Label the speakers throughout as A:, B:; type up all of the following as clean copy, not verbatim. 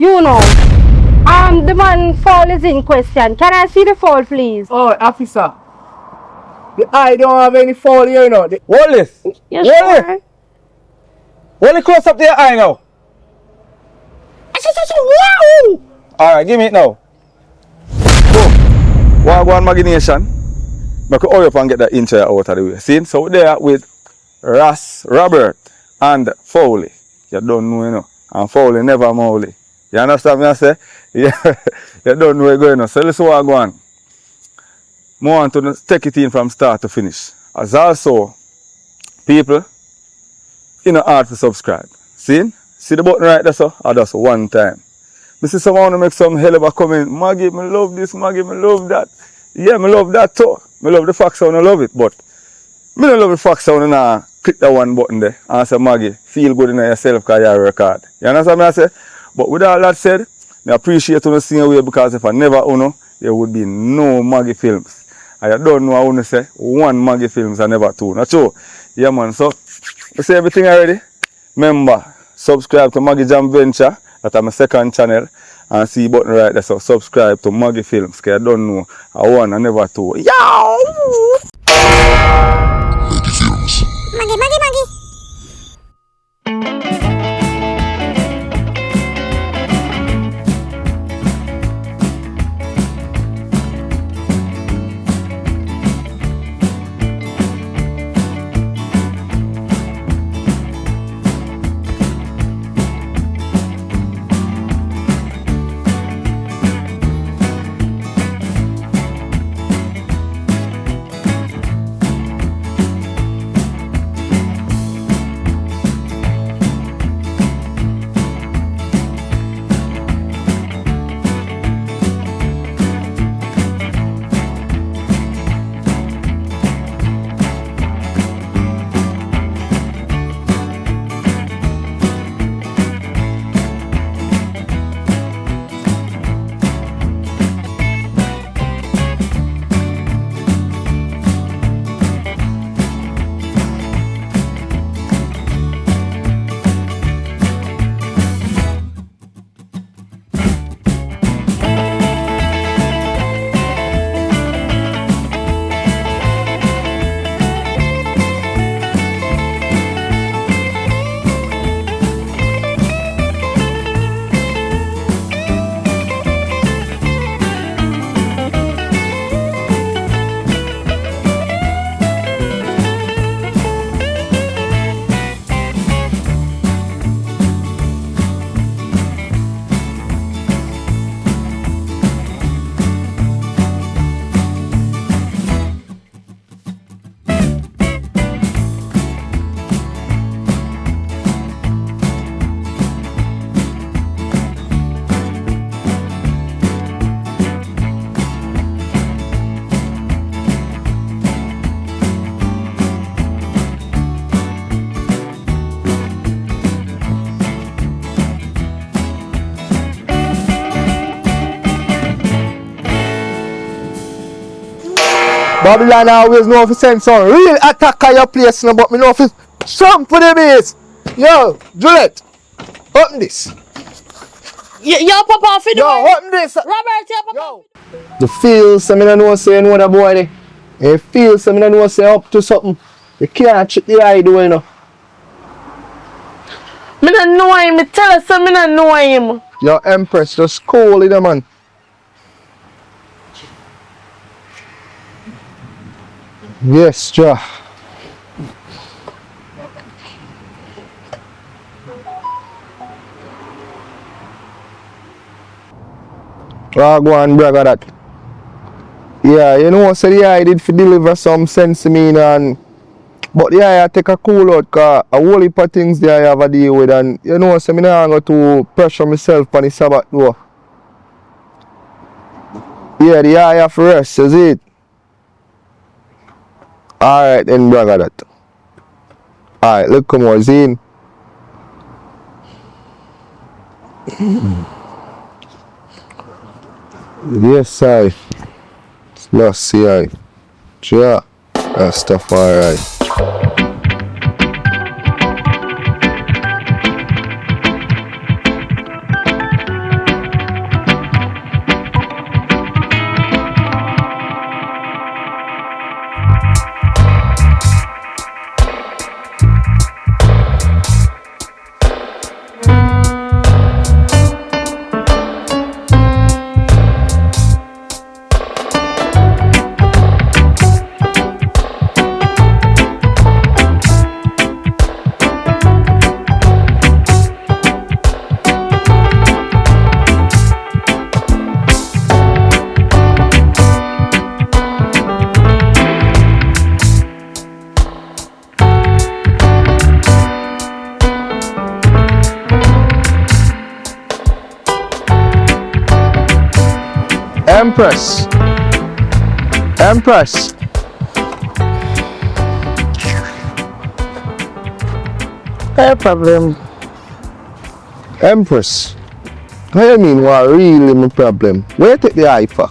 A: You know. The man foul is in question. Can I see the foul, please?
B: Oh, officer. The eye don't have any foul here, you know.
C: Wallace!
A: Yes,
C: Wallace!
A: sir.
C: Wallace, close up to your eye now. Wow! Alright, give me it now. So, while I go on Maggy Nation, I can hurry up and get that intro out of the way. See? So, there with Ras Robert and Fowly. You don't know, you know. And Fowly never Mowly. You understand me I say? Yeah, you don't know where you're going on. So listen what I go on. I want to take it in from start to finish. As also, people, you know hard to subscribe. See the button right there, so? I just one time. I see someone make some hell of a comment. Maggy, I love this, Maggy, I love that. Yeah, I love that too. I love the fact sound, I love it. But I don't love the fact sound and I click that one button there and say, Maggy, feel good in yourself because you record. You understand me I say? But with all that said, I appreciate you seeing away because if I never own, there would be no Maggy films. And you don't know I want to say one Maggy films and never two. Not true. Yeah man, so you see everything already? Remember, subscribe to Maggy Jamventure, that's my second channel. And see the button right there, so subscribe to Maggy Films, because I don't know I one and never two. Yow!
D: Maggy Films.
E: Maggy.
B: Babylon always know if you send some real attack at your place, no, but me know if it's some for the base. Yo, Juliet, open this.
A: Yo, Papa, for the
B: Yo, open this.
A: Robert, yo, Papa.
B: Yo. The feels, I mean, I know say you know the boy there. The feels, I mean, I know say up to something. You can't check the eye doing, you know.
A: Me don't know him, me tell us me don't know him.
B: Yo, Empress, just cool it, man. Yes, ja. Go on, brother, that. Yeah, you know, so the eye did deliver some sense to me, and but yeah, I take a cool out, cause a whole heap of things there I have a deal with, and you know, so me not going to pressure myself on the Sabbath though. Yeah, the eye have rest, is it? Alright then, brother, that. Alright, look, come on, Zine. Yes, I. Let's see, I. Yeah, that stuff, alright. Empress. Empress.
D: No problem.
B: Empress. What do you mean what really my problem? Where you take the eye for?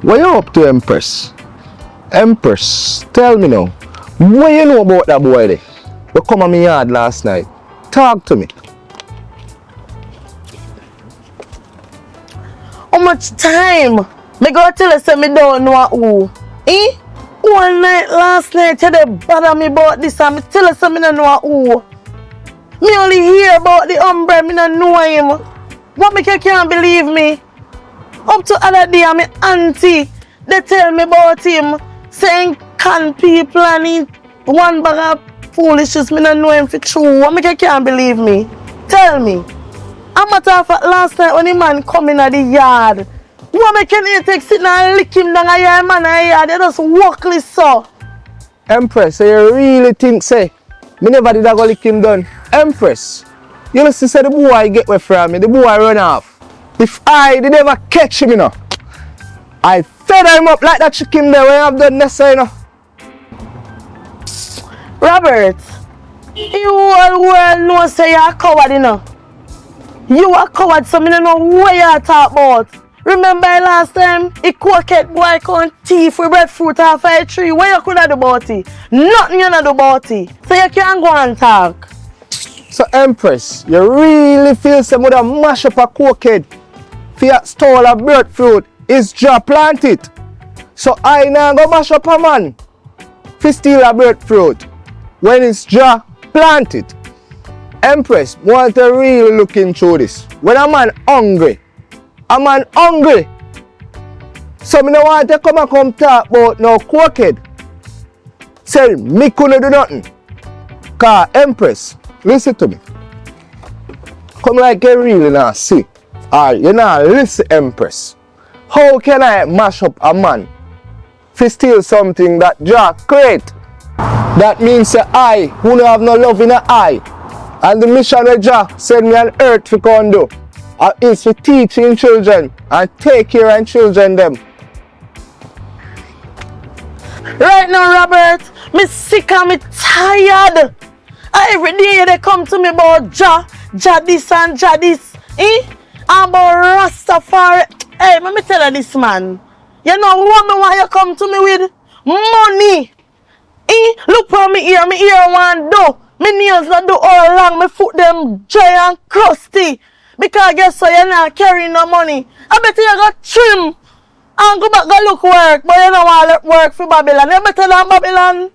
B: What you up to, Empress? Empress, tell me now. What you know about that boy there? We come on my yard last night. Talk to me.
D: How much time? Me go tell you say me don't know who. Eh? One night last night you dey bother me about this and me tell you say me don't know who. Me only hear about the umbrella, me don't know him. What make you can't believe me? Up to other day my auntie, they tell me about him, saying can people and he one bag of foolishness, me don't know him for true. What make you can't believe me? Tell me. A matter of fact, last night when the man come in at the yard, what make you take sit and lick him down a yard, man a yard, they just walk this so.
B: Empress, so you really think say me never did I go lick him down? Empress, you listen say the boy get away from me, the boy run off. If I did ever catch him, you know, I fed him up like that chicken there when I've done this, you know.
D: Robert, you all well know say you're a coward, you know. You a coward, so I don't know what you talk about. Remember last time, a coquette boy couldn't thief with breadfruit off a tree. What you could have do about it? Nothing you do about it. So you can't go and talk.
B: So Empress, you really feel some would have mash up a cokehead for you stole a breadfruit is just plant it. So I now go mash up a man for steal a breadfruit when it's just plant it. Empress, want to really look into this. When a man hungry, so me no want to come talk about no cokehead. Say me couldn't do nothing. Cause Empress, listen to me. Come like you really not see. Or you not listen, Empress. How can I mash up a man to steal something that just create? That means that I, who don't have no love in the eye, and the mission that Jah send me on earth to come do, is to teaching children and take care of children them.
D: Right now, Robert, me sick and me tired. Every day they come to me about Jah this and Jah this. And about Rastafari. Hey, let me tell you this, man. You know what me want you come to me with? Money. Look for me here one do. My nails not do all long, my foot them dry and crusty. Because guess what, you're not carrying no money. I bet you got trim and go back go look work, but you don't want to work for Babylon. You better than Babylon.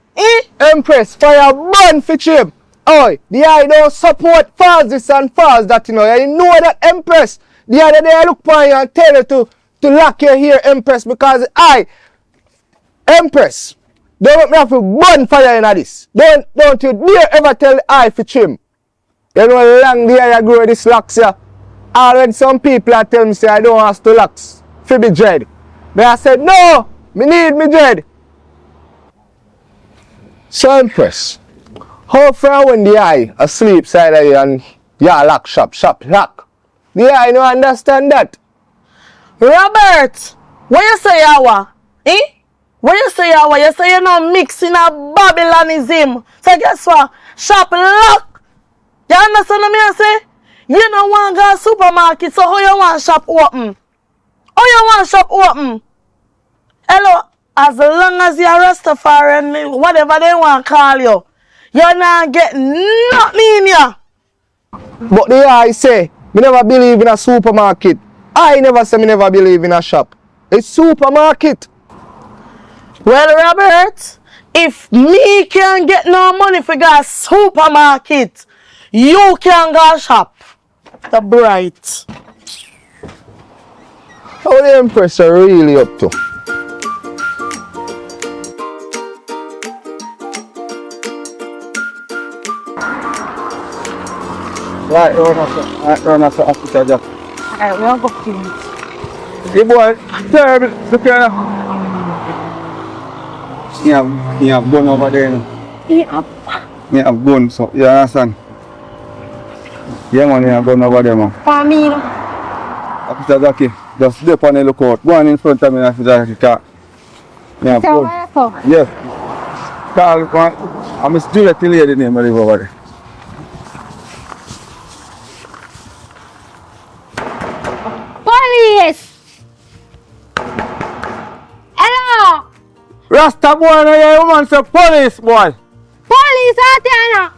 B: Empress, fire burn for trim. Oh, the eye don't support false this and false that, you know. You know that, Empress. The other day I look for you and tell you to lock your hair, Empress, because Empress, don't make me have to burn fire in this. Don't you dare ever tell the eye for trim. You know how long the eye grow this locks here. Already some people are telling me say I don't have to locks for be dread. But I said no, me need me dread. So Empress, how far when the eye asleep side of you and you lock shop lock? The eye no understand that.
D: Robert, what you say yawa? What you say yawa? You say you know mixing a Babylonism. So guess what? Shop lock. You understand what I say? You don't want to go to supermarket, so how you want shop open? How you want shop open? Hello, as long as you're Rastafari and whatever they want to call you, you're not getting nothing in you.
B: But the eye say, me never believe in a supermarket. I never say me never believe in a shop. It's supermarket.
D: Well, Robert, if me can't get no money for go supermarket, you can go shop. The bright.
B: How the Empress are really up to?
C: Right, run after Africa, Jack.
A: Alright, we all go clean.
C: Hey boy, terrible, look here now. You have bone over there now.
A: Yeah.
C: You have bone, so you understand? Yeah man, you have bone over there man.
A: For me,
C: Officer Jackie, just dip on the lookout. Go on in front of me, Officer Jackie. Yeah,
A: So,
C: good.
A: where so?
C: Yes. Call one. I'm a student lady name I live over there.
A: Police! Hello!
C: Rasta boy, no, yeah, woman say police boy.
A: Police out there now!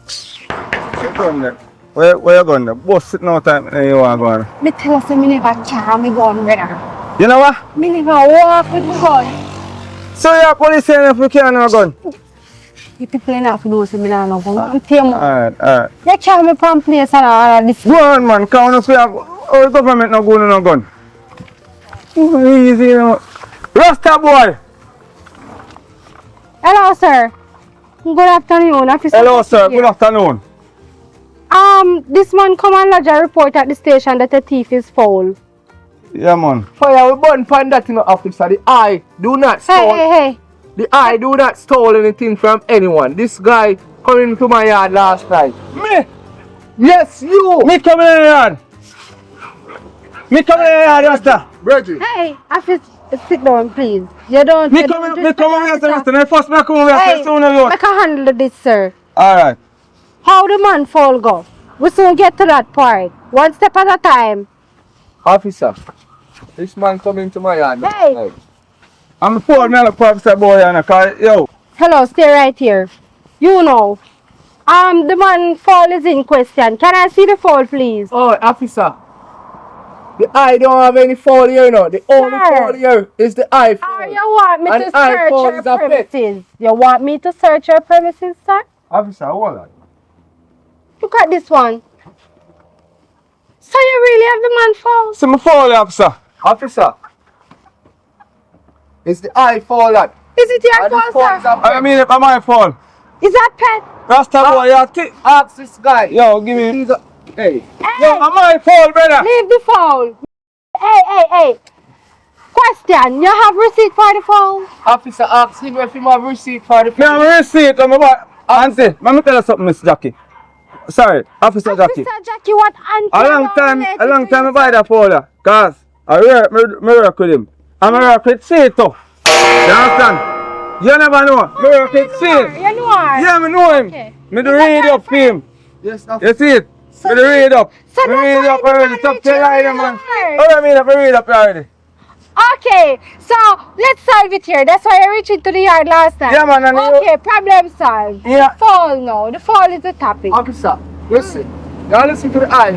C: Sit down there. Where you going there? Boss sitting out time and you want to go on.
A: Me tell us me never carry me gun, brother.
C: You know what?
A: Me never walk with my gun.
C: So you're police saying if you can't have a gun?
A: You people enough to do so me not no gun. I'm telling you.
C: Alright.
A: You carry me from place and all this.
C: Go on man, count us our government not going no gun. Easy you know. Rasta boy!
A: Hello, sir. Good afternoon, officer.
C: Hello sir, good afternoon.
A: This man come and lodge a report at the station that a thief is foul.
C: Yeah man.
B: Fire we burn pan that in the officer. The eye do not stole.
A: Hey.
B: The eye do not stole anything from anyone. This guy coming to my yard last night.
C: Me!
B: Yes, you!
C: Me coming in the yard! Me coming in the yard, Rasta!
B: Reggie.
A: Hey, officer, sit down, please. You don't.
C: Me
A: you
C: coming
A: don't
C: here,
A: respect
C: Rasta. Now first me come over here,
A: Hey,
C: soon as you.
A: I can handle this, sir.
C: Alright.
A: How the man fall go? We soon get to that part. One step at a time.
B: Officer, this man coming to my yard last
A: Hey.
B: night.
C: I'm the poor man of officer boy and I call yo.
A: Hello, stay right here. You know. The man fall is in question. Can I see the fall, please?
B: Oh, officer. The eye don't have any fall here, you know. The only
A: Sir.
B: fall here is the eye fall.
A: Or you want me
B: An
A: to
B: eye
A: search
B: fall
A: your
B: is a pet.
A: premises? You want me to search your premises, sir?
C: Officer, hold on.
A: Look at this one. So you really have the man fall?
C: See me fall, officer.
B: Officer. It's the eye fall that.
A: Is it your
B: And this
A: fall,
B: fall is
A: sir?
B: a
C: I
B: pet.
C: mean if I'm my fall.
A: Is that pet?
C: Rasta boy, you
B: Ask this guy.
C: yo, give me.
B: He's a, hey.
A: Hey,
C: Yo, I'm my fall, brother.
A: leave the fall. Hey. Question, you have receipt for the fall?
B: Officer asked him if he have receipt for the
C: Me have a receipt on my back. Auntie, let me tell you something, Miss Jackie. Sorry, Officer Jackie.
A: Officer Jackie, what auntie?
C: A long time I buy that folder. Cause I work with him. I'm a work with Sito. You understand? You never know. Me work with Sito.
A: You know her?
C: Yeah, me know him.
A: Okay.
C: Me do read up for him.
B: Yes,
C: You
B: officer.
C: see it? Me do read up.
A: So
C: Me
A: that's
C: read
A: why
C: up
A: the
C: already.
A: man
C: Top
A: reached
C: 10
A: you
C: item, man.
A: there.
C: Oh, I mean, I read up already.
A: Okay, so let's solve it here. That's why I reached into the yard last night.
C: Yeah, man, and you-
A: Okay, problem solved.
C: Yeah.
A: Fall now. The fall is the topic.
B: Officer, listen. Y'all listen to the eye.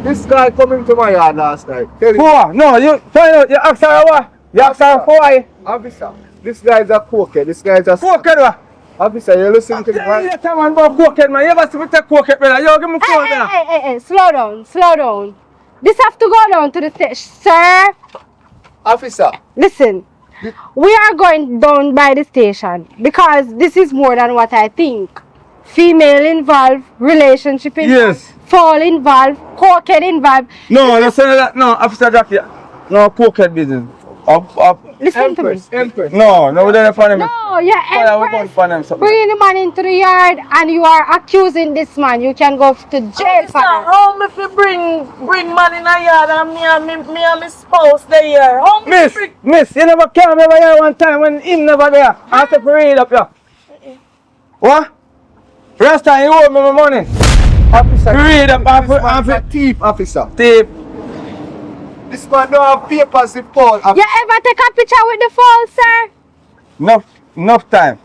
B: This guy coming to my yard last night. Tell him.
C: Who? No, you find out. You ask her what? You ask her why?
B: Officer, this guy's a cokehead. This guy's a...
C: Cokehead what?
B: Officer, you listen to the
C: Tell me
B: man.
C: that man about cokehead, man. You ever see me take cokehead, brother? Yo, give me phone, brother.
A: Hey, slow down. This have to go down to the station. Sir,
B: Officer,
A: listen. We are going down by the station because this is more than what I think. Female involved, relationship involved,
C: Yes.
A: fall involved, cokehead involved.
C: No, no, say that. No, Officer Jackie. No, cokehead business.
A: Listen to me.
B: Empress.
C: No, we don't find him.
A: No, yeah,
C: Fire, we don't find him something.
A: bringing the man into the yard and you are accusing this man. You can go to jail for that.
D: How me fi bring man in a yard and me and my spouse there? How me
C: Miss,
D: bring...
C: miss, you never came over here one time when him never there. I have to read up here. What? Last time you owe me my money.
B: Officer,
C: Read up,
B: this man's a thief, officer.
C: Tip.
B: This man don't have papers to fall.
A: You ever take a picture with the fall, sir?
C: Enough time.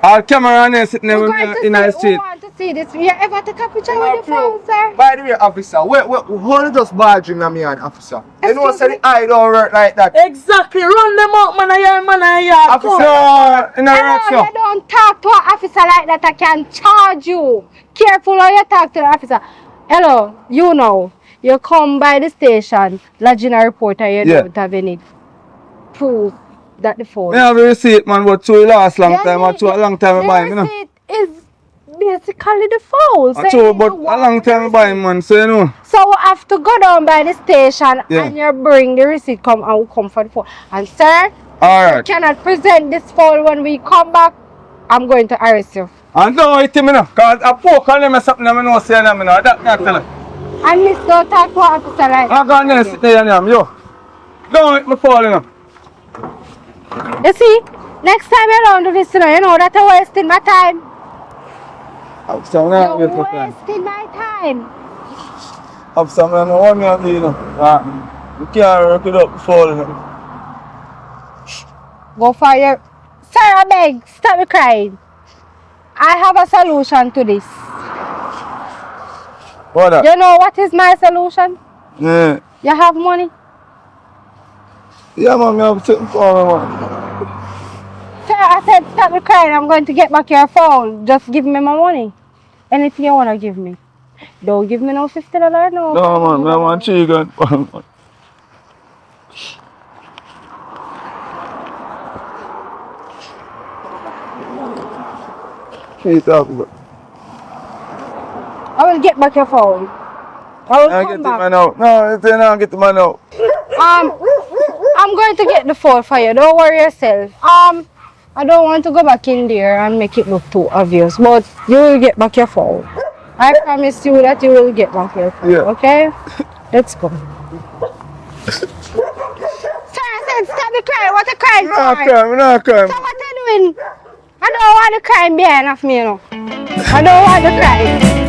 C: All camera there sitting there
A: We're
C: with
A: going
C: me
A: to
C: in the
A: see, we
C: street.
A: want to see this. You ever take a picture with the fall, sir?
B: By the way, officer, hold just barging on me, officer. You know,
A: Excuse
B: say the eye don't work like that.
D: Exactly, run them out, man a yard.
B: Officer.
C: No, in the right,
A: Hello,
C: so.
A: you don't talk to an officer like that. I can charge you. Careful how you talk to the officer. Hello, you know. You come by the station, lodging a report and you
C: Yeah.
A: don't have any proof that the phone.
C: I have a receipt, man, but too last long
A: Yeah,
C: time, or too a long time I buy him, you
A: the
C: know.
A: receipt is basically the phone.
C: Too, but a long time I buy him, man, so you know.
A: So we have to go down by the station
C: Yeah.
A: and you bring the receipt come and we come for the phone. And sir,
C: Alright.
A: cannot present this phone when we come back. I'm going to arrest you.
C: And don't hit him, you know, because I poke on them or something, I know, say them, you know, that not tell him.
A: And Miss don't talk to officer like
C: I'm going to sit there and yo. Don't make me fall in.
A: You see, next time you don't do this, you know that you're wasting my time.
C: Officer, I'm
A: You're
C: not waiting.
A: wasting my time.
C: Officer, I'm not one minute, you know. You can't work it up before, you know.
A: Go for your... Sir, I beg, stop me crying. I have a solution to this.
C: What that?
A: You know what is my solution?
C: Yeah.
A: You have money?
C: Yeah, man, I'm sitting for me, man.
A: Sir, I said stop me crying. I'm going to get back your phone. Just give me my money. Anything you want to give me. Don't give me no $50, no.
C: No, man, I want chicken. Hey, talk about.
A: I will get back your phone. I will
C: I
A: come
C: get the
A: back.
C: man out. No, it's not get the man out.
A: I'm going to get the phone for you. Don't worry yourself. I don't want to go back in there and make it look too obvious, but you will get back your phone. I promise you that you will get back your phone.
C: Yeah.
A: Okay? Let's go. Sir, I said stop the crying. What a crying for?
C: I'm not crying.
A: So what are you doing? I don't want the crying behind of me, you know. I don't want the crying.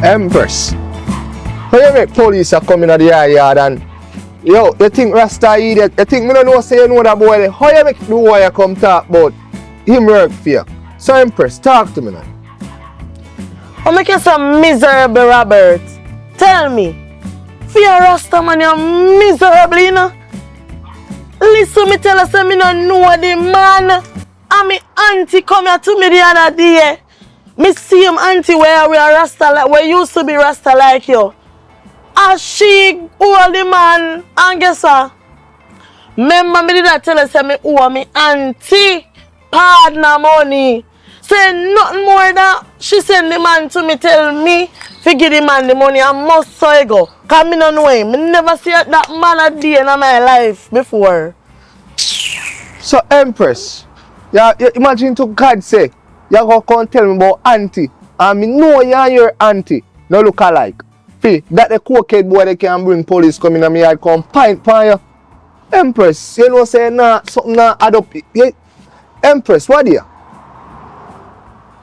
B: Empress. How you make police are coming at the yard and yo, you think Rasta idiot? You think me don't know say you know that boy there? How you make the boy come talk about him work for you? So Empress, talk to me now.
D: I'll make you some miserable, Robert. Tell me. Fear Rasta man, you're miserable, you know? Listen, me tell us, me don't know the man. And me auntie come here to me the other day. Me see him auntie where we are Rasta like, where used to be Rasta like you. And she hold the man, and guess what? Remember me did not tell her say me owe me auntie partner money. Say nothing more than she send the man to me tell me to give the man the money and must so I go. Cause me don't know him. Me never see that man a day in my life before.
B: So Empress, you imagine to God say, you go come tell me about auntie and me know you and your auntie no look alike. Fee, that the cokehead boy they can bring police come in and me I come pint pan you. Empress, you know say nah, something nah add up. Empress, what do you?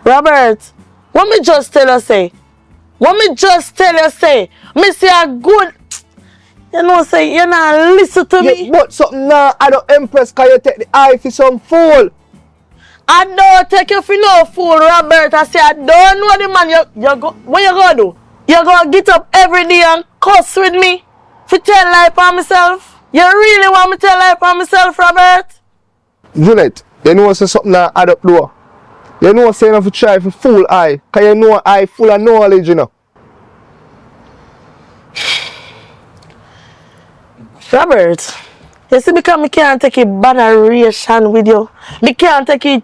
D: Robert, what me just tell you say? What me just tell you say? Me say a good. You know say you not listen to me.
B: Yeah, but something nah add up, Empress, cause you take the eye for some fool.
D: I don't take you for no fool, Robert. I say I don't know the man. You go. What you gonna do? You gonna get up every day and cuss with me? For tell lie for myself? You really want me to tell lie for myself, Robert?
B: Juliet, you know say something nah add up though. You know say enough to try for fool eye, cause you know I full of knowledge, you know.
D: Robert, you see because me can't take a botheration with you. Me can't take it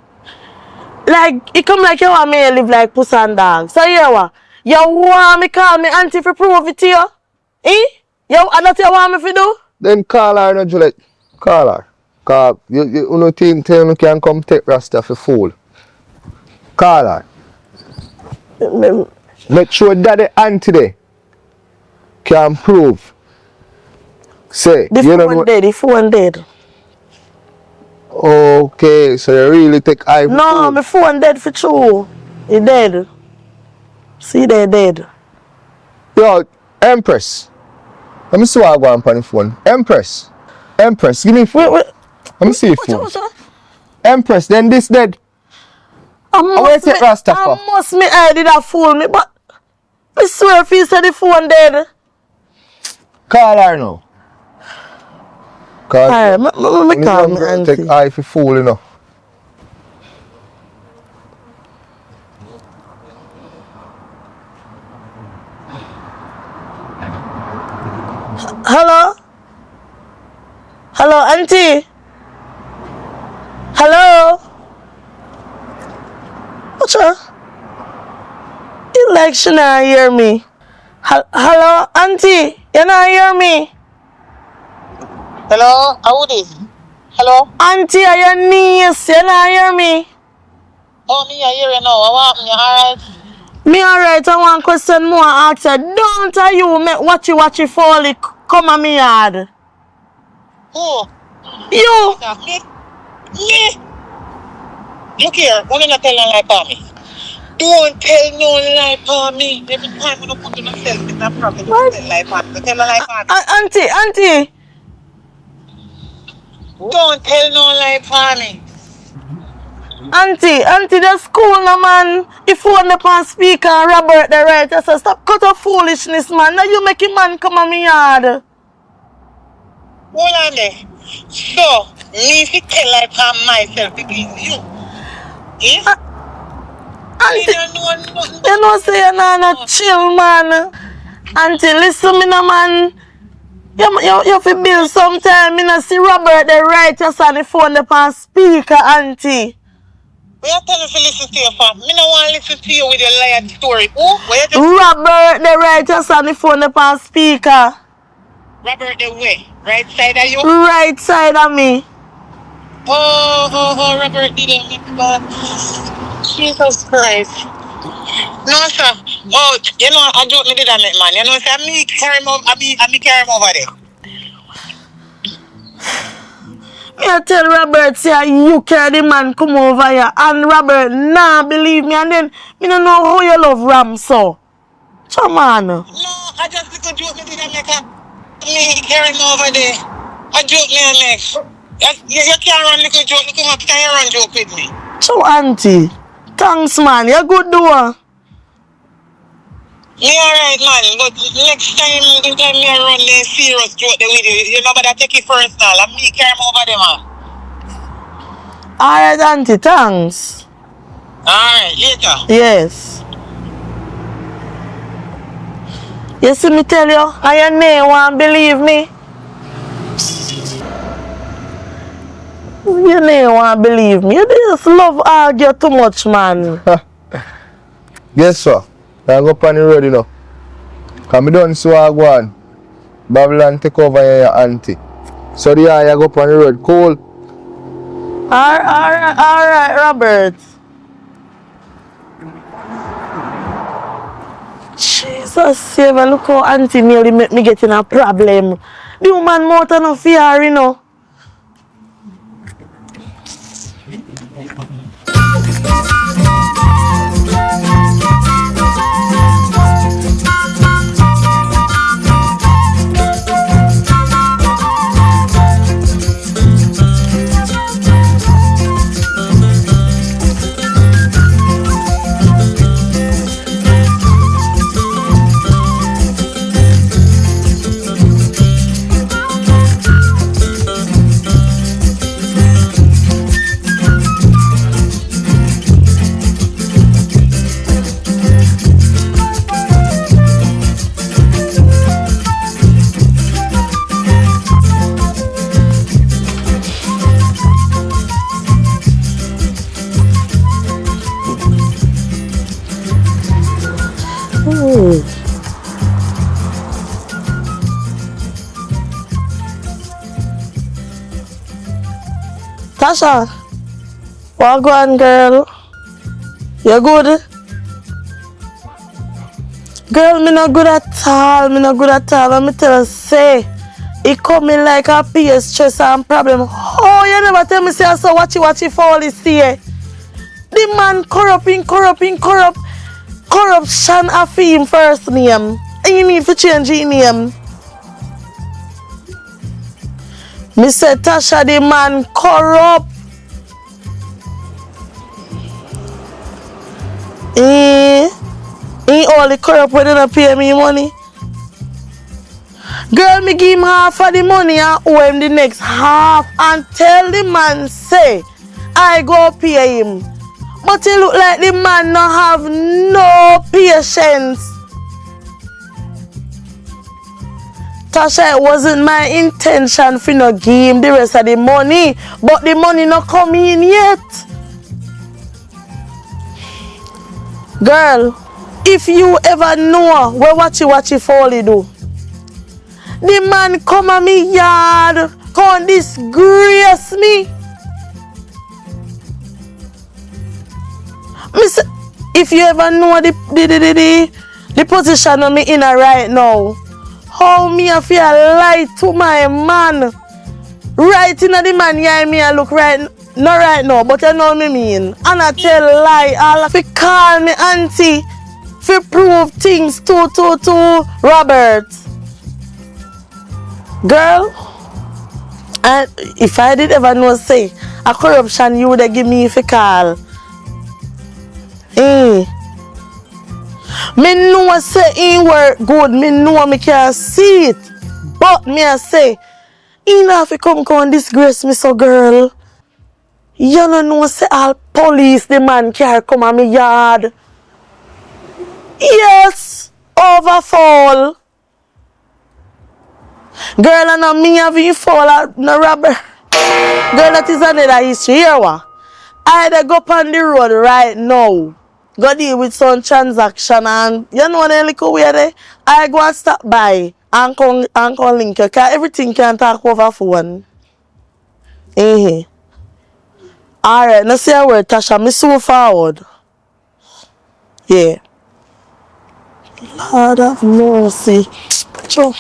D: like it come like you want me to live like puss and dog. So you what? You want me call me auntie for prove it to you? Eh? You that's you want me to do?
B: Then call her, no, Juliet. Call her. Cause you think tell you can come take Rasta for fool. Call her. Make sure that the auntie there can prove. Say,
D: The
B: you don't
D: phone
B: know.
D: dead, the phone dead.
B: Okay, so you really take eye for
D: No,
B: fool.
D: my phone dead for true. He dead. See they dead.
B: Yo, Empress. Let me see what I go on the phone. Empress. Empress, give me phone.
D: Wait.
B: Let me see your phone. Empress, then this dead.
D: I
B: must take Rasta for?
D: I must me I did that fool me, but I swear if you said the phone dead.
B: Call her now. Cause
D: Alright, me call me
B: girl
D: auntie.
B: take eye for fool, you know.
D: Hello? Hello, auntie? Hello? What's wrong? You like she not hear me? Hello, auntie? You not hear me?
E: Hello, Audi. Hello.
D: Auntie, are your niece? You not hear me?
E: Oh, me, I hear you now. What happened? You alright?
D: Me alright, I want question more ask you. Don't you make watchy Fowly come on me yard?
E: Who?
D: You!
E: Me? Me? Look here, when you not tell no lie about me. Don't tell no lie about me. Every time when you put on yourself in a problem, you
D: What?
E: tell lie about me. Tell no lie about me.
D: Auntie!
E: Don't tell no lie about me.
D: Auntie, the school no man. If you want the pan speaker and Robert the right, I said stop cut off foolishness, man. Now you make a man come on me yard.
E: Hold on there. So, me if you tell lie about myself between you. Eh?
D: Auntie,
E: You don't know nothing.
D: you know say you not chill, man. Auntie, listen me no man. You fi build sometime. Me no see Robert the right, just on the phone the pan speaker, auntie.
E: Where you tell me to listen to you for? Me no want to listen to you with your liar story. Who? Where you just
D: Robert the right, just on the phone the pan speaker.
E: Robert the way? Right side of you?
D: Right side of me.
E: Oh, Robert didn't make bad. Jesus Christ. No, sir. Oh, you know, I joke me did that, man. You know, sir, me carry him over, me carry him over there.
D: I tell Robert, say you carry the man come over here. And Robert, nah, believe me. And then, me don't know how you love Ram, so. Come on.
E: No, I just little joke me did that, make me carry him over there. I joke me and make. You can't run little joke. You can't run joke with me.
D: So, auntie. Thanks, man. You're good doer.
E: Me alright, man, but next time, the time me run the serious joke the video, you know, but I take it personal, and me carry him over there, man.
D: Alright, auntie. Thanks.
E: Alright, later.
D: Yes. You see me tell you, and your name won't believe me. Your name won't believe me. You just love argue too much, man.
B: Guess what? I go up on the road, you know. Because I don't see what I go on. Babylon take over your auntie. So the eye I go up on the road. Cool.
D: Alright, Robert. Jesus, Savior, look how auntie nearly make me get in a problem. The woman more than a fear, you know. Tasha, what go on, girl? You good? Girl, me not good at all. Let me tell you, say, it coming like a PS stress and problem. Oh, you never tell me, say, I saw watchy Fowly see. The man corrupt. Corruption a him first name. And you need to change his name. Me say, Tasha, the man corrupt. He only corrupt when he don't pay me money. Girl, me give him half of the money and owe him the next half and tell the man say, I go pay him. But it look like the man no have no patience. Tasha, it wasn't my intention for no give him the rest of the money, but the money not come in yet. Girl, if you ever know where Watchy Fowly do, the man come at me yard, come disgrace me. If you ever know the position of me in right now, how me I feel lie to my man. Right in the man, yeah, me I look right, not right now, but you know what I mean. And I tell lie, all of it call me auntie, for prove things to Robert. Girl, and if I did ever know say a corruption, you would have give me if you call. Me know say he work good, me know me can see it. But me I say, he not fi come disgrace me so girl. You don't know say all police the man can come at me yard. Yes, overfall. Girl and not me having fall at no robber. Girl, that is another history here wa. I dey go on the road right now. Go deal with some transaction and you know the little way there. I go and stop by and come link you. Cause everything can talk over phone. Alright, now say a word, Tasha. Me so forward. Yeah. Lord have mercy. True.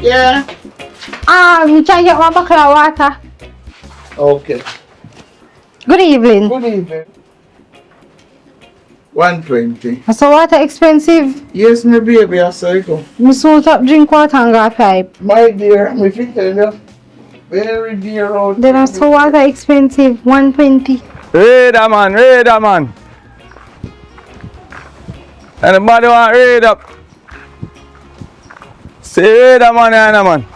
E: Yeah.
A: You can get one bucket of water.
E: Okay.
A: Good evening.
E: Good evening. 120.
A: So water expensive?
E: Yes, my baby, I saw it.
A: Me sort up drink water and go pipe.
E: My dear, me fit tell you. Very dear out.
A: Then I saw water expensive, 120.
C: Raider man, raider man. Anybody want raid up? Say raider man, Anna man.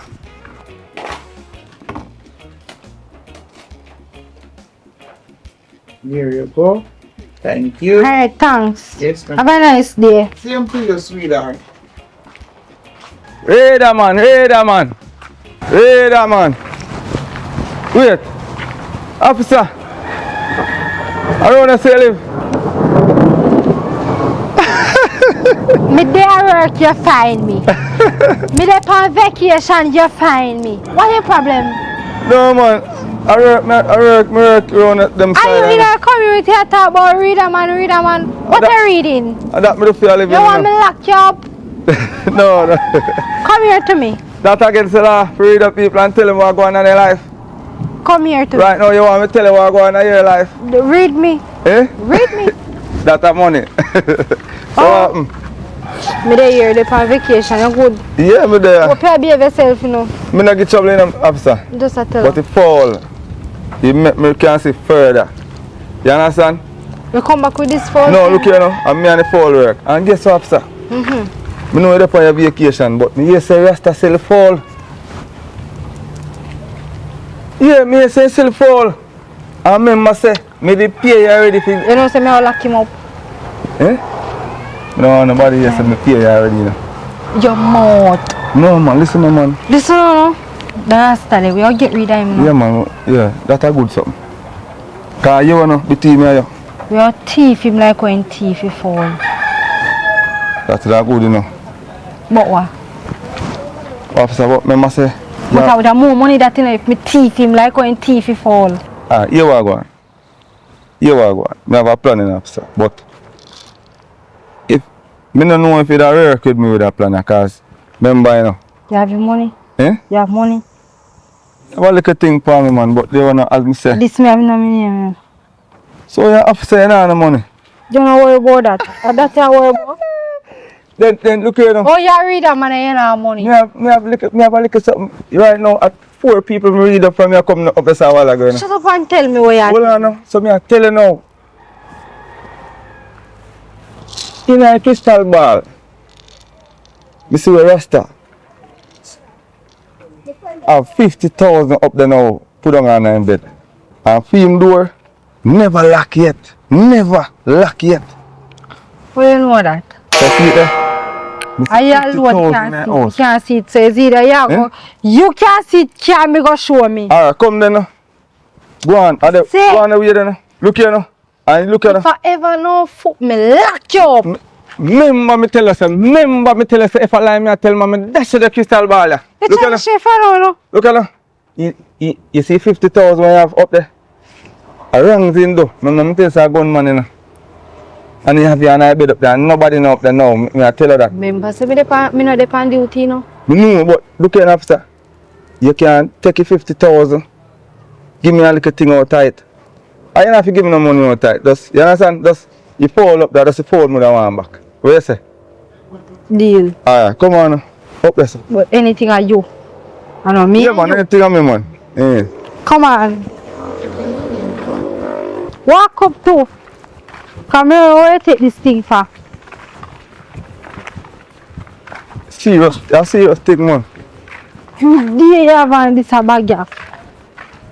E: Here you go.
C: Thank you.
A: Alright, thanks.
C: Yes, ma'am.
A: Have a nice day.
C: Same to you, sweetheart. Radar man, radar man. Radar man. Wait. Officer. I don't want to say live.
A: Me day at work, you find me. Me day on vacation, you find me. What your problem?
C: No man. I work around at them
A: Are you in
C: side.
A: a community to talk about reader man? What are you reading?
C: And that me do feel living.
A: You want me to lock you up?
C: No, no.
A: Come here to me.
C: That against the law. Read the people and tell them what's going on in their life.
A: Come here to
C: Right now you want me to tell you what's going on in your life.
A: me. Read me.
C: Eh?
A: Read me.
C: That a money. So what happen?
A: Me day here, they on vacation, you good.
C: Yeah, me there.
A: Hope you behave yourself, you know.
C: Me not get trouble in them, officer.
A: Just a tell
C: But
A: you.
C: it fall. You make me can see further. You understand?
A: You come back with this phone?
C: No, look here now. I'm me and the fall work. And guess what, officer? Me know you're on your vacation, but me hear say Rasta sell the fall. Yeah, me hear say sell the fall. And remember say, me dey pay you already for...
A: You know, say me I'll lock him up.
C: Eh? No, nobody here said me pay you already, you know.
A: Your mouth.
C: No, man, listen, no, man.
A: Listen, no. That's the we all get rid of him now.
C: Yeah, man, yeah, that's a good something. Because you know, between me and you,
A: We all thief him like when thief he fall.
C: that's that good, you know.
A: But what?
C: Officer, but me must say,
A: But I would have more money that you know if me thief him like when thief he fall.
C: you are going. You are going. I have a plan, officer. But if me don't know if it work with me with that plan, because remember, you know.
A: You have your money?
C: Eh?
A: You have money?
C: I have a little thing for me, man, but they want to, as me say.
A: This me have no money, man.
C: So you're officer, you don't have no money.
A: You don't worry about that. That's what you worry about.
C: Then look here now.
A: Oh, you read that man, you don't have money.
C: Me have a little something. Right now, at 4 people me read up from you coming up this a while ago. You know.
A: Shut up and tell me what you
C: Hold on now. So me I tell you now. In a crystal ball, me see where Rasta have 50,000 up there now, put on in bed. And for him door, never lock yet. Never lock yet.
A: How you know that?
C: So see it there? Me see
A: I
C: 50,000
A: alone
C: in
A: can't
C: the
A: see. You
C: house.
A: can't see it. So it's either you go.
C: Eh?
A: You can't see it, can't me go show me.
C: Alright, come then now. Go on.
A: Say.
C: Go on away then now. Look here now. And look here
A: If
C: now.
A: I ever know foot me lock you up.
C: Remember me tell you, if I lie me I tell me dash the crystal ball. Yeah.
A: You
C: Look
A: tell
C: here
A: me
C: now.
A: chef around now.
C: Look at that. You see 50,000 when you have up there? A wrong thing though. My tell you a gunman, you know. And you have your bed up there and nobody know up there now. Me I tell you that.
A: Remember, say me not depend duty now.
C: Me know, but look here, officer. You can take your 50,000. Give me a little thing out tight. I don't have to give me no money out tight. Just, you understand? Just, you fall up there, just you fall me that one back. What you say?
A: Deal.
C: Alright, come on now. Up there, sir.
A: But anything are you. I know me.
C: Yeah,
A: and
C: man,
A: you.
C: anything on me, man. Yeah.
A: Come on. Walk up to. Come here, where you take this thing for?
C: Serious, that's serious thing, man.
A: You have on this a bag, yeah.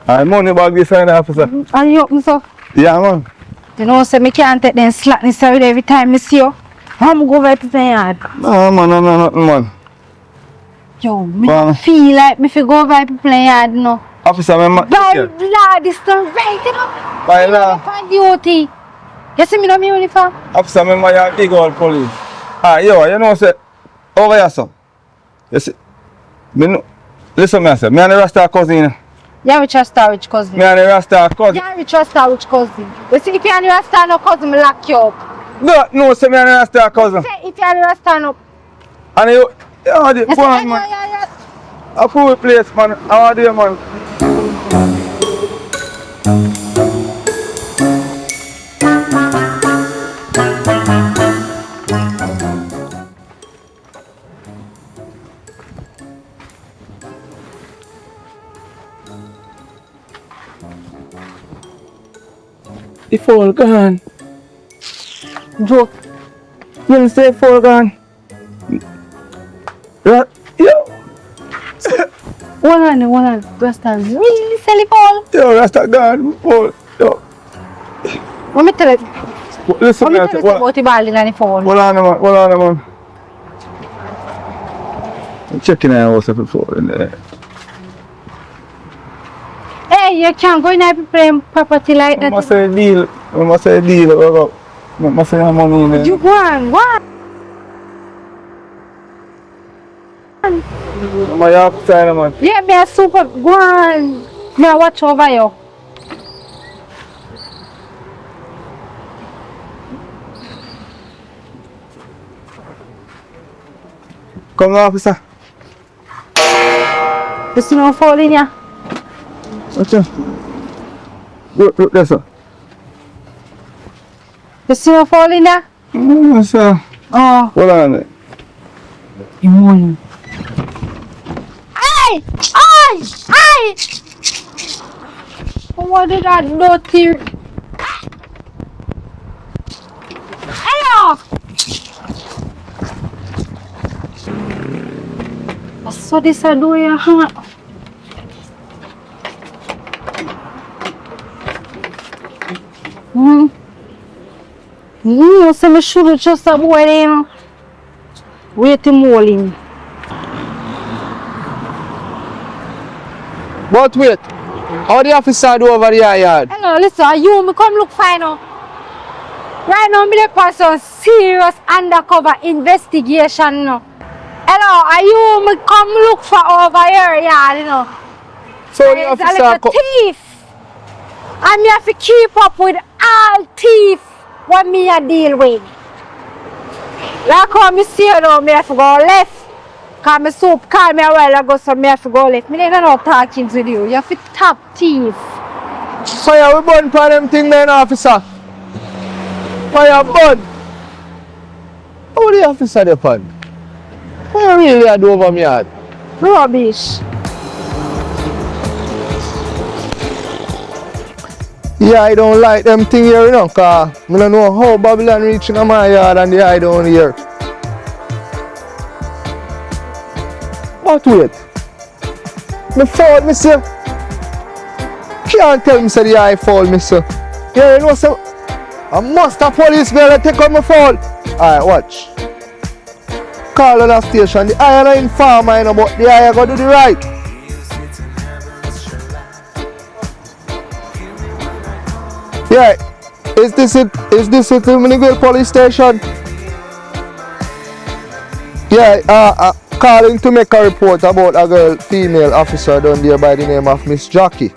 C: I money bag this and officer.
A: And you open so.
C: Yeah, man.
A: You know, say me can't take them slackness away every time I see you. I'm go over to the yard.
C: No, man, no, nothing, man.
A: Yo, me
C: Wow.
A: feel like me fi go over to the yard, you know.
C: Officer, remember.
A: By law, this not right, you know.
C: By law.
A: On duty. You see me no me uniform?
C: Officer, remember you're big old police. Ah, yo, you know, say, over here, son. You see, me know, listen, me, I say, me and the Rasta cousin, you know.
A: Yeah, we trust our which cousin.
C: Me and the Rasta cousin.
A: Yeah, we trust our which cousin. You see, if you and the Rasta no cousin, me lock you up.
C: No, say me and the Rasta cousin.
A: Say, if you and the Rasta no.
C: And you know, the
A: You see,
C: go on,
A: yeah,
C: man.
A: yeah, yeah.
C: A full place, man. How are you, man? The phone gone.
A: Joke.
C: You say phone gone. Right? Yo.
A: Hold on. Rasta really sell it all.
C: Yo, Rasta gone. Phone. Yo.
A: Let me tell you.
C: Listen,
A: What
C: me,
A: me tell you about the ball in the phone?
C: hold on, man. I'm checking out what's up before in there.
A: Hey, you can't go in and play property like
C: I
A: that.
C: must say a deal. I must say money in there.
A: You go on, what?
C: My outside, man.
A: Yeah, me a super go on. Me a watch over you.
B: Come on, officer.
A: You see no fall in ya?
B: Watch out. Look there, sir.
A: You see no fall in ya?
B: Sir.
A: Oh.
B: Hold on there.
A: You morning. Ay! Ay! Ay! What did that dirty? Hello! So this I do ya, huh? You say me should just a boy then. Wait him rolling.
B: But wait. How the officer do over the yard?
A: Hello, listen, you me come look fine now. Right now, me dey for some serious undercover investigation now. Hello, are you me come look for over here, you know?
B: So the
A: There's a
B: officer
A: little thief. And me have to keep up with all thief what me a deal with. Like how me see you now, me have to go left. Cause my soup called me a while ago, so me have to go left. Me never know talking with you. You have to top thief.
B: So yeah, we burn for them thing then, officer. Fire burn. How the officer dey pan? What you really a do over me yard?
A: Rubbish.
B: Yeah, I don't like them thing here, you know, cause I don't know how Babylon reaching in my yard and the eye down here. But wait. Me fault, me say. Can't tell me say the eye fall, me say. Yeah, you know, so I must have police girl take out my fault. Alright, watch. Call on the station. The eye not inform I know, but the eye go do the right. Yeah, is this it the Minigale police station? Yeah, calling to make a report about a girl, female officer down there by the name of Miss Jackie.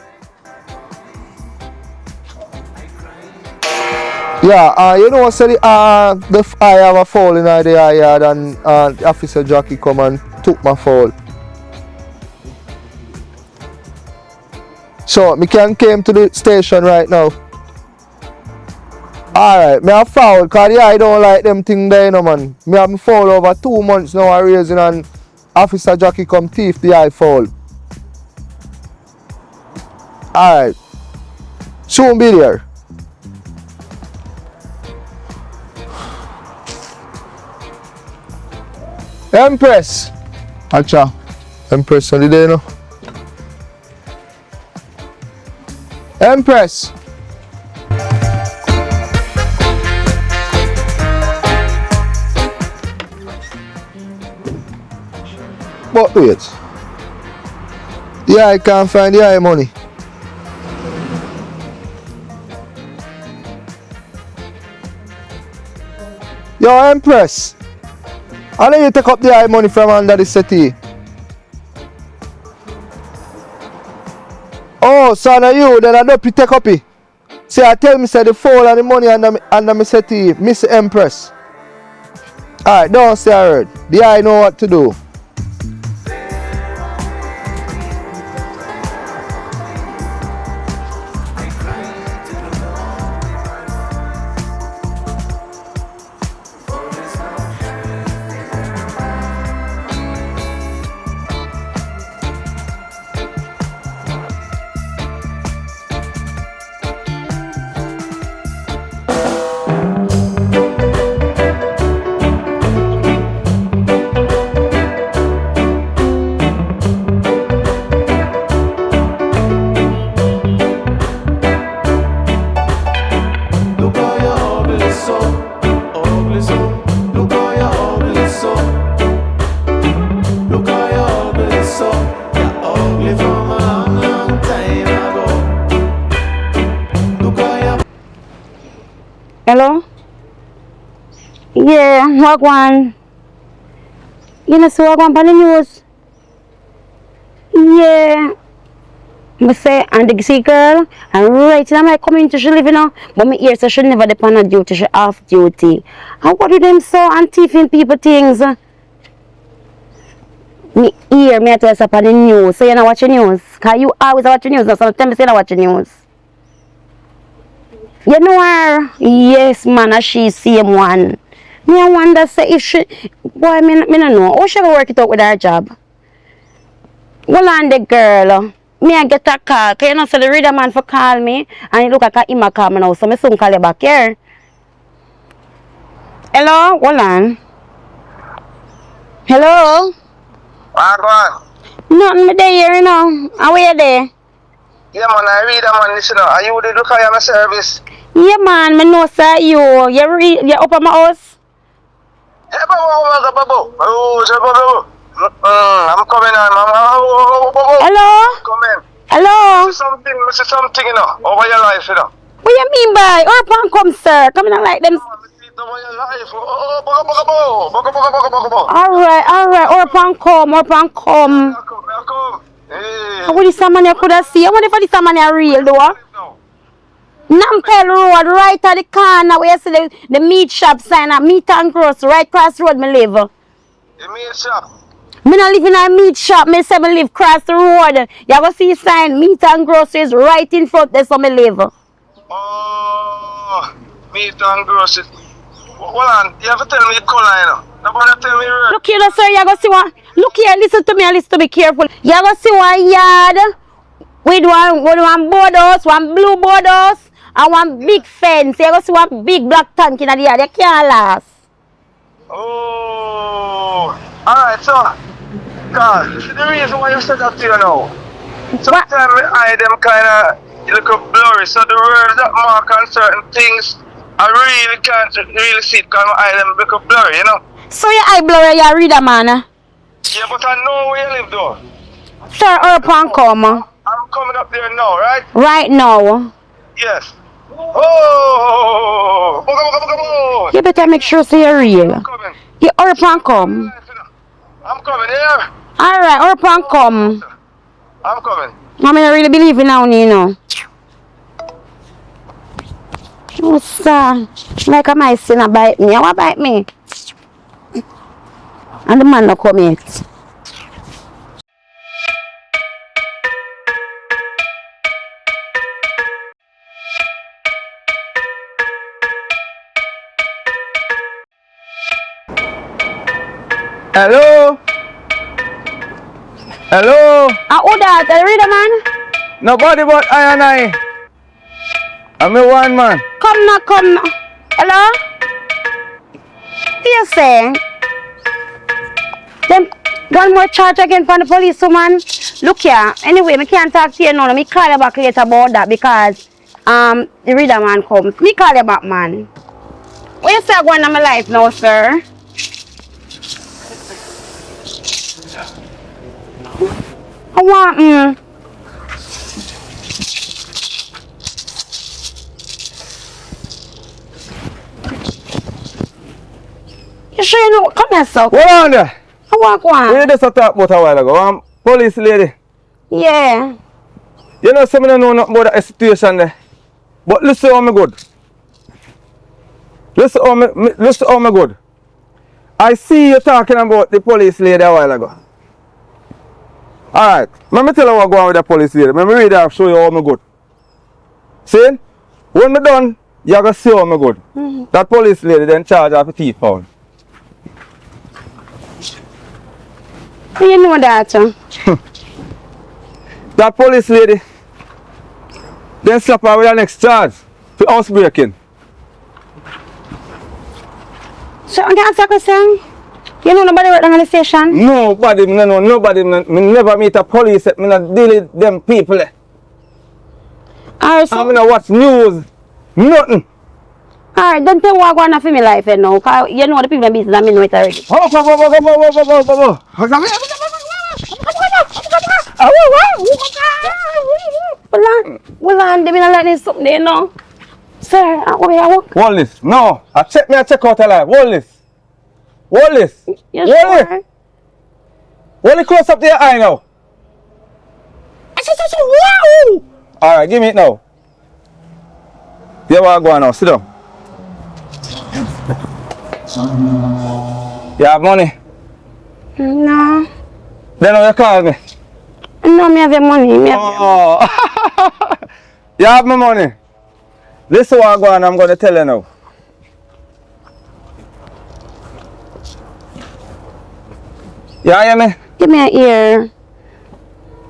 B: Yeah, you know, so the I have a fall in the yard and Officer Jackie come and took my fall. So, me can came to the station right now. Alright, me have foul because I don't like them thing there, you know, man. Me have foul over 2 months now raising and Officer Jackie come thief the eye foul. Alright. Soon be there. Empress. Acha. Empress on the day, no? Empress. But wait. Yeah, I can't find the eye money. Yo, Empress. I know you take up the eye money from under the settee. Oh, so now you, then I don't take up it. See, I tell me, say the fall and the money under my settee, Miss Empress. Alright, don't say I heard. The eye know what to do.
F: Wagwan. You know, so Wagwan on the news. Yeah. I say, and the see girl, and right in my community she live, you know, but me hear so she never depend on duty, she off duty. And what do them so and thieving people things? Me hear me at us up on the news, so you not watch the news. Cause you always watch the news, now so tell me say you not watch the news. You know her? Yes, man, and she same one. Me I wonder say if she, boy, me no know. How she ever work it out with her job? Well, on the girl. Me I get a call, cause you know, so the reader man for call me, and he look like him a call me now, so me soon call you back here. Hello, hold on. Hello?
E: Wagwan.
F: Nothing me there here, you know. How are you there?
E: Yeah, man, I read a man, listen, are you the look at my service?
F: Yeah, man, me know sir you. You up at my house?
E: Hey, Babo. I'm coming on, mama.
F: Hello?
E: Come in.
F: Hello?
E: Say something, you know, over your life, you know.
F: What you mean by? Or pan come, sir? Come in and like them.
E: Over your life. Oh,
F: Alright. Or pan come.
E: Come. Hey.
F: How would this man you could have seen? I wonder if this man is real though. Nampel Road, right at the corner where you see the meat shop sign up, meat and grocery, right across the road me live.
E: The meat shop.
F: Me not live in a meat shop, me say me live across the road. You go see sign, meat and groceries right in front, that's where me live.
E: Oh, meat and groceries. Hold on, you have to tell me the color, you know. Nobody tell me where.
F: Look here, sir, you go see one. Look here, listen to me and listen to me careful. You go see one yard with one boardhouse, one blue boardhouse, and one big fence. You go see one big black tank in the yard. You can't last.
E: Oh, alright, so, God, the reason why you said that to you now. Sometimes I them kind of look blurry, so the words that mark on certain things, I really can't really see it because my eye them look blurry, you know.
F: So your eye blurry, you read a man?
E: Yeah, but I know where you live though.
F: Sir, up and come.
E: I'm coming up there now, right?
F: Right now.
E: Yes. Oh, boga.
F: You better make sure say you're real.
E: I'm coming.
F: You up and come.
E: I'm coming here.
F: Alright, up and come.
E: I'm coming.
F: I mean, I really believe in now, you know. Oh, sir. Like a mice in a bite me. What bite me? And the man no come yet.
C: Hello? Hello?
F: Who that? The reader man?
C: Nobody but I and I. I'm a one man.
F: Come now. Hello? What you say? Then one more charge again from the police woman. Look here. Anyway, I can't talk to you now. Me call you back later about that because the reader man comes. Me call you back, man. What you say going on my life now, sir? I want You sure you know? Come here, sir.
C: Hold on there.
F: I want one.
C: We just talked about a while ago. Police lady.
F: Yeah.
C: You know, some of them know nothing about that situation there. But listen how me good. Listen how me good. I see you talking about the police lady a while ago. Alright, let me tell you what going on with the police lady. Let me read that, show you how me good. See? When me done, you going to see how me good. That police lady then charge of a thief pound.
F: You know that,
C: That police lady then slap her with the next charge for housebreaking.
F: So, I can answer a question? You know nobody work on the station?
C: Nobody, me no, nobody, me never meet a police, me not deal with them people.
F: Alright, so,
C: I no watch news, nothing.
F: alright, don't tell what going on for my life, you know, because you know the people in business, I know it already. Well, on, they not like something, you know. Sir, where you work?
C: Hold this, no, I check out a life, hold this. Hold this.
F: You
C: Hold
F: sure?
C: it. Hold it close up to your eye now. Wow! Alright, give me it now. You want to go on now, sit down. You have money?
F: No.
C: Then how you call me?
F: No, me have your money. Me have
C: Oh. You have my money. Listen what I'm going to tell you now. You hear me?
F: Give me an ear.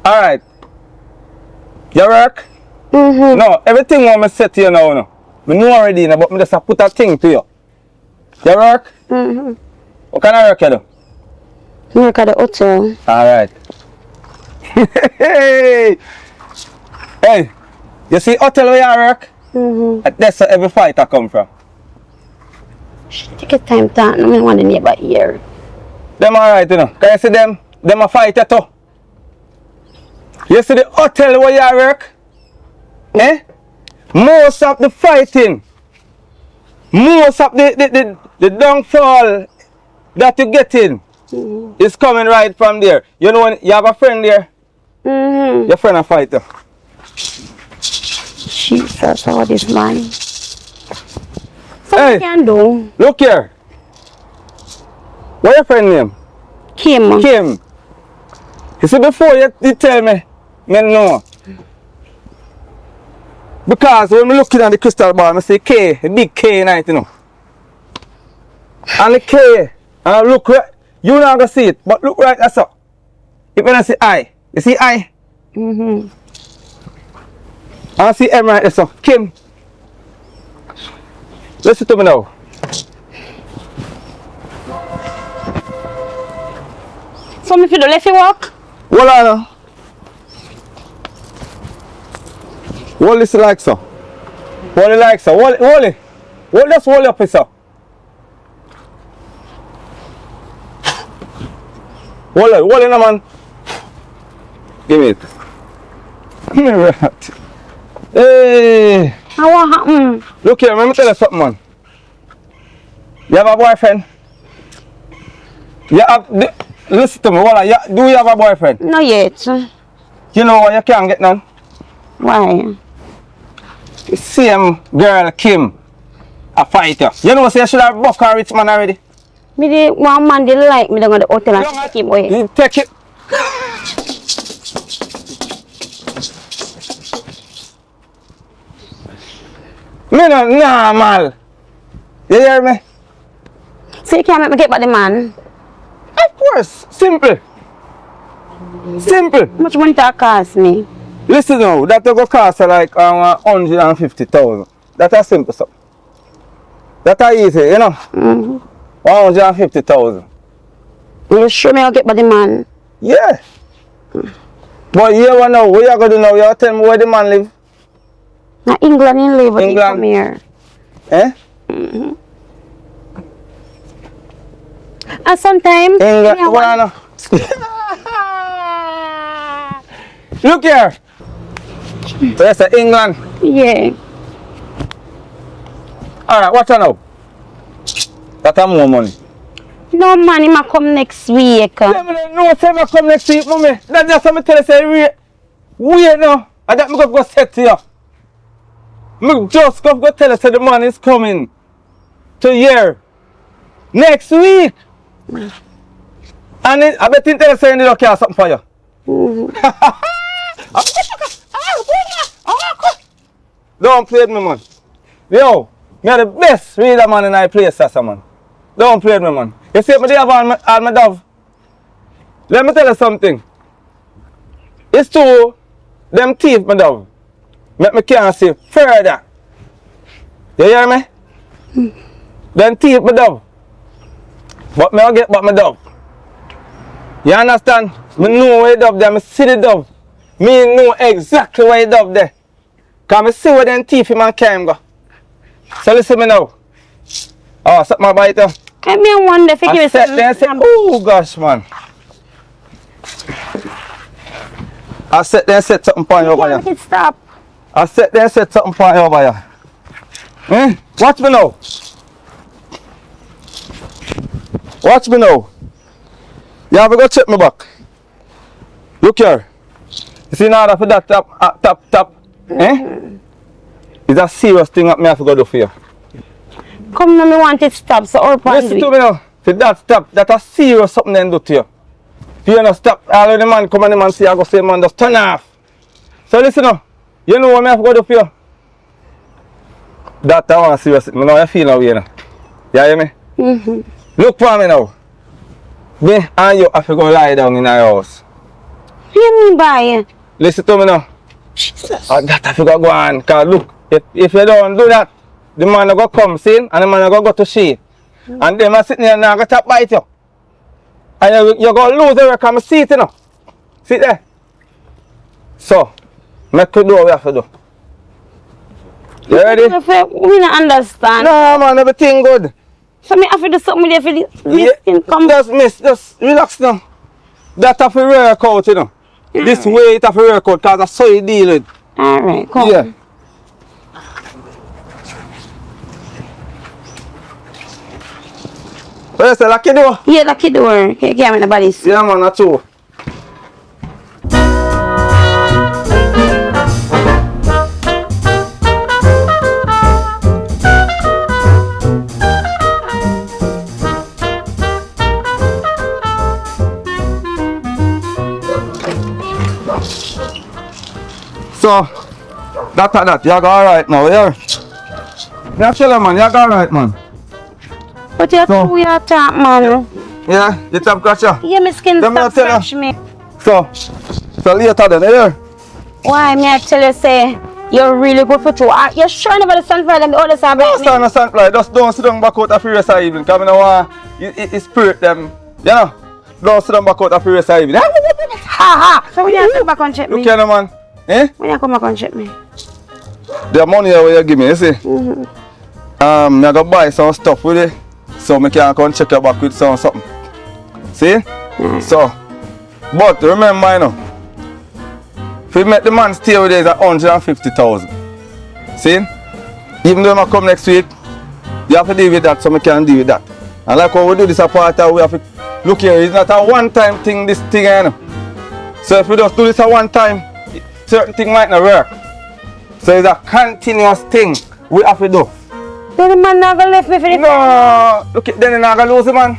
C: Alright. You work?
F: Mm-hmm.
C: No, everything what I say to you now, no. I know already, no, but I just put a thing to you. You work?
F: Mm-hmm.
C: What kind of work you do?
F: Me work at the hotel.
C: Alright. Hey! Hey! You see hotel where you work?
F: Mm-hmm.
C: That's where every fighter come from.
F: Take your time, talk. No, me want the neighbor ear.
C: Them alright, you know. Can you see them? Them a fighter too. You see the hotel where you work? Eh? Most of the fighting, most of the downfall that you get in is coming right from there. You know when you have a friend there,
F: Mm-hmm.
C: your friend a fighter.
F: Jesus, all this man. So
C: Hey.
F: what can do?
C: Look here. What your friend name?
F: Kim.
C: Kim. You see before you tell me know. Because when I'm looking at the crystal ball, I see K, a big K in it, you know. And the K, and I look right, you not gonna see it, but look right that's up. If I see I, you see I?
F: Mm-hmm.
C: And I see M right there, so Kim. Listen to me now.
F: So if you don't let you walk?
C: Hold on now. Hold this like so. Hold it like so. Hold it. Just hold it up so. Hold it now, man. Give me it. Give me that. Hey.
F: How what happened?
C: Look here, let me tell you something, man. You have a boyfriend? You have, listen to me, do you have a boyfriend?
F: Not yet.
C: You know why you can't get none?
F: Why?
C: Same girl, Kim, a fighter. You know, say I should have buck a rich man already.
F: Me the one man they like me down at the hotel and take him away.
C: You take it. Me no normal. You hear me?
F: So you can't make me get back the man?
C: Of course. Simple. Simple.
F: How much money that cost me?
C: Listen now, that will go cost like 150,000. That's a simple stuff. That's easy, you know. 150,000.
F: You sure me I'll get back the man?
C: Yeah. But you ever know, what you going to do now? You tell me where the man live?
F: Now England in live, but he
C: England.
F: come here.
C: Eh?
F: And sometimes,
C: England,
F: me a
C: what I
F: want-
C: know? Look here. So that's England.
F: yeah.
C: Alright, watch out now. That's more money.
F: No man, he might come next week.
C: No, say I come next week, mommy. That's just what I tell you, say, wait now. And that I'm going to go say to you. I'm just going to tell you, say the man is coming to here next week. And I bet you tell you, say, you don't something for you. Don't play with me, man. Yo, me are the best reader man in my place, sir, man. Don't play with me, man. You see, me have all my dove. Let me tell you something. It's true, them teeth, my dove, make me can't see further. You hear me? Them teeth, my dove. But me will get back my dove. You understand? Me know where the dove there, me see the dove. Me know exactly where the dove there. Because I see where them teeth in my can go. So listen me now. Oh, suck my bite.
F: I mean, wonder if you give
C: I
F: me
C: sit there and say,
F: something.
C: oh gosh, man. I sit there and set something for you over
F: Make
C: here.
F: it stop.
C: I sit there and set something for you over here. Watch me now. Watch me now. You have to go check me back. Look here. You see in order for that tap, eh? It's a serious thing that me have to go do for you.
F: Come now, me want it stop, so or
C: Listen to me now. For that stop, that's a serious something they do to you. If you don't stop, all of the man come and the man see I go say man just turn off. So listen now. You know what me have to go do for you? That I want to serious. I know you feel now, you know. You hear me? Look for me now. Me and you have to go lie down in our house.
F: What do you mean by?
C: Listen to me now.
F: Jesus.
C: That have to go on. Cause look, if you don't do that, the man will go come see and the man will go to she. And them are sitting there and go tap bite you. And you're going to lose the record. I see it, you know. Sit there. So, make you do what we have to do. You ready?
F: We don't understand.
C: No, man, everything good.
F: So me have to do something with you for this thing come.
C: Just relax now. That have to work out, you know. This way it have to work out because that's how you deal with.
F: Alright, come.
C: Yeah. What you say, lock your door?
F: Yeah, lucky door. Can't get me in the body.
C: Yeah, man, that's true. So, that, you go alright now, yeah? Yeah, tell him, man, you go alright, man.
F: But you're
C: So-
F: true, you're top, man.
C: Yeah, you tap gotcha.
F: Yeah, my skin
C: Let me
F: stop
C: tell you.
F: scratch me.
C: So later then, yeah?
F: Why, me I tell you, say, you're really good for true. You're sure never the sun fire like the other side
C: Don't
F: about me?
C: stand a stand like, just don't sit down back out of the rest of evening, because I don't want it spirit them, you know? Don't sit down back out of the rest of evening.
F: Ha ha! So when you come back and check me?
C: Look here, man. Eh?
F: When you come back and check me?
C: The money that you give me, you see? I go buy some stuff with it, so I can come check your back with something. See? So, but remember, you know, if you make the man stay with us at 150,000. See? Even though I come next week, you have to deal with that, so I can deal with that. And like when we do this apart, we have to look here, it's not a one-time thing, this thing, you know. So if we just do this at one time, certain thing might not work. So it's a continuous thing we have to do.
F: Then the man not gonna left me for the
C: No, look at then you're not gonna lose the man.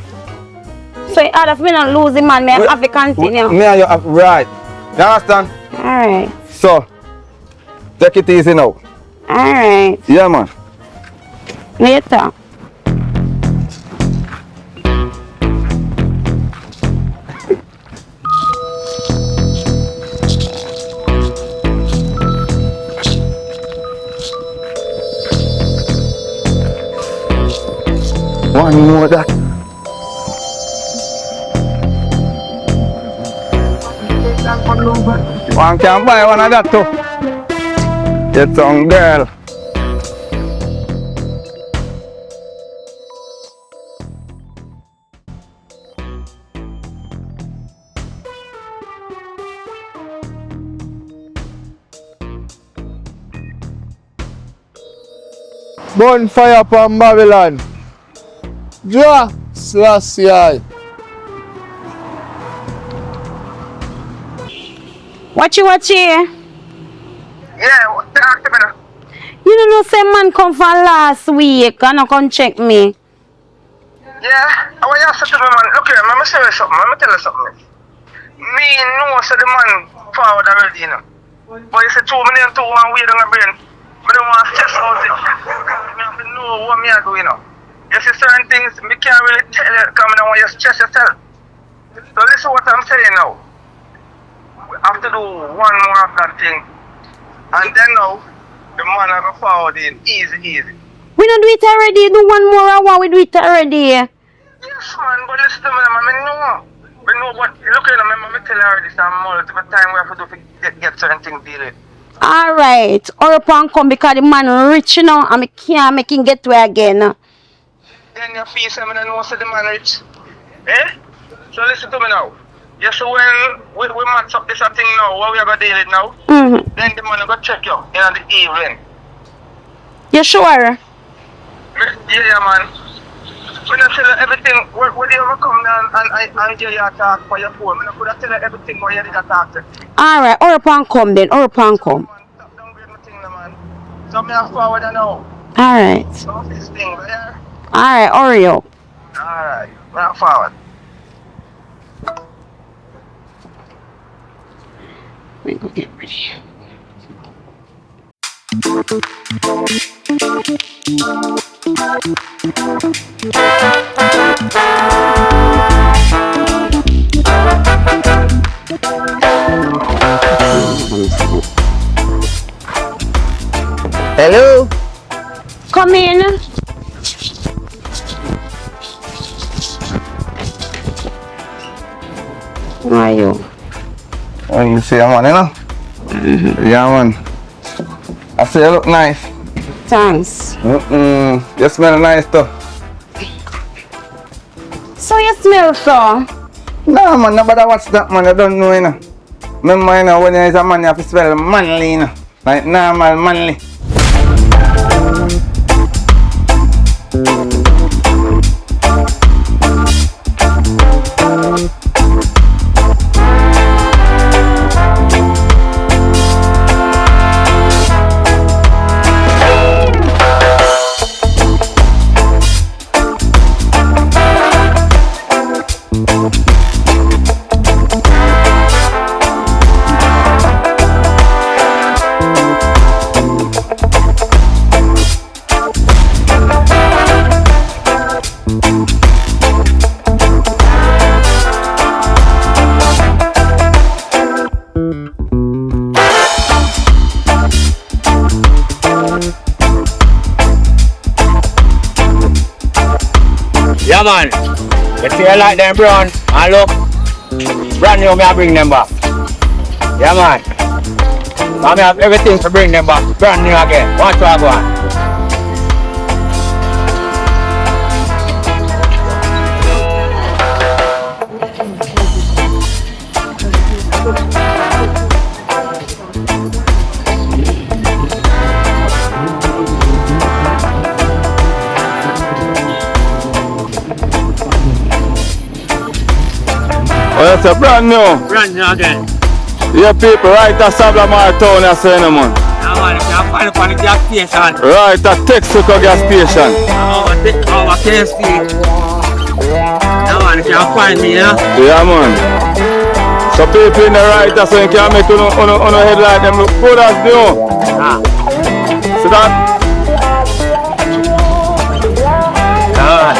F: So in order for me not lose the man, me have to continue.
C: Me and you have right. You understand?
F: Alright.
C: So take it easy now.
F: Alright.
C: Yeah, man.
F: Later.
C: One more that. One can buy one of that too. Get some girl.
B: Bonfire upon Babylon. Ja, Selassie.
F: Watch you.
E: Yeah, talk to me now.
F: You don't know say man come from last week and not come check me.
E: Yeah, I want you to say to me, man, look here, let me tell you something, let me tell you something. Me know so the man forward already, you know. But you say 2 million to one way down the brain. I don't want to stress out it. I have to know what me I do, you know. You see certain things, me can't really tell you, because I don't want you to stress yourself. So listen what I'm saying now. We have to do one more of that thing. And then now, the man will go forward in easy.
F: We don't do it already. Do one more hour. We do it already.
E: Yes, man, but listen to me, man, I know. We know what, look at them, I tell you already, some multiple time we have to do to get certain things deal with.
F: Alright. Or upon come because the man rich you know and I can't make him get to it again.
E: Then you feel something and know so the man rich. Eh? So listen to me now. You see when we match up this thing now, what we are going to deal with now, then the man will go check you in the evening.
F: You sure?
E: Yeah, man. when I tell you everything, when you ever come down and I hear you talk for your phone, I could tell you everything what you did talk to.
F: Alright, hurry up and come then, hurry up and come.
E: Man, stop downgrade my thing, man. So me have forward now.
F: Alright.
E: So this thing, yeah?
F: Alright, hurry up.
E: Alright, me have forward.
F: Let me go get ready.
B: Hello?
F: Come in. How are you?
B: Oh, you see a man, you know? Yeah, man. I say you look nice.
F: Thanks.
B: You smell nice too.
F: So you smell so?
B: No, man, nobody watch that, man. I don't know, you know. Remember, you know, when there is a man, you have to smell manly, you know. Like normal, manly.
G: Yeah, man. You see you like them brown and look, brand new, me I bring them back. Yeah, man. I have everything to bring them back, brand new again. Watch what I go on.
C: Oh, that's a brand new.
G: Brand new again.
C: Yeah, people, right at Sablamar town, you say, no, man.
G: Yeah, man. If you find it on the gas station.
C: Right at Texaco gas station.
G: Our KFC. Yeah, man. If you find me, yeah.
C: Yeah, man. So people in the right, so you can make on head like them look good as new.
G: Ah.
C: See that?
G: Yeah.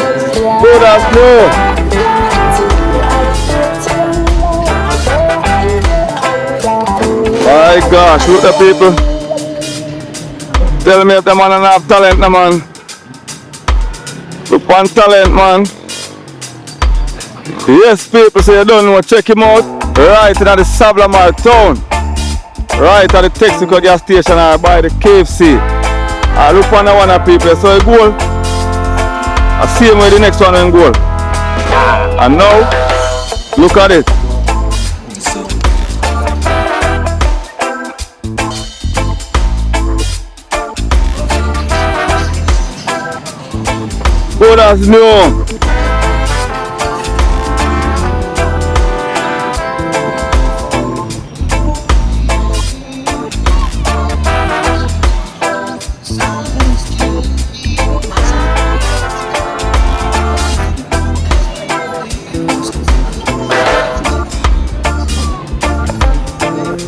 C: Good as new. My gosh, look at the people. Tell me if the man don't have talent, no, man. Look on talent, man. Yes, people, so you don't know, check him out. Right in the Sablamar town. Right at the Texaco gas station or by the KFC. I look on the one of people, so you go. I see him with the next one and go. And now, look at it. Good as new.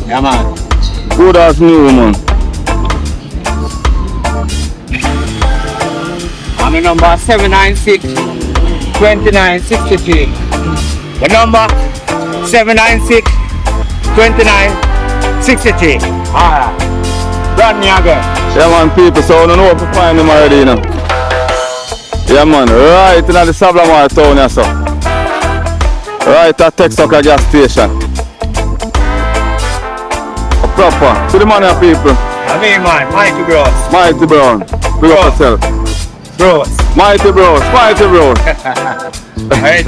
G: Yeah, man.
C: Good as new, man.
G: I'm the number 796 2963. The number 796 2963. Alright. Brand new again.
C: Yeah, man, people, so I don't know if you find him already, you know. Yeah, man, right in the Sablamar town, yeah, so. Right at Texaco gas station. A proper. To the man, yeah, people.
G: I mean, man, Mighty Bros.
C: Mighty Brown. Big up yourself.
G: Bros.
C: Mighty Bros. Mighty Bros.
G: Alright,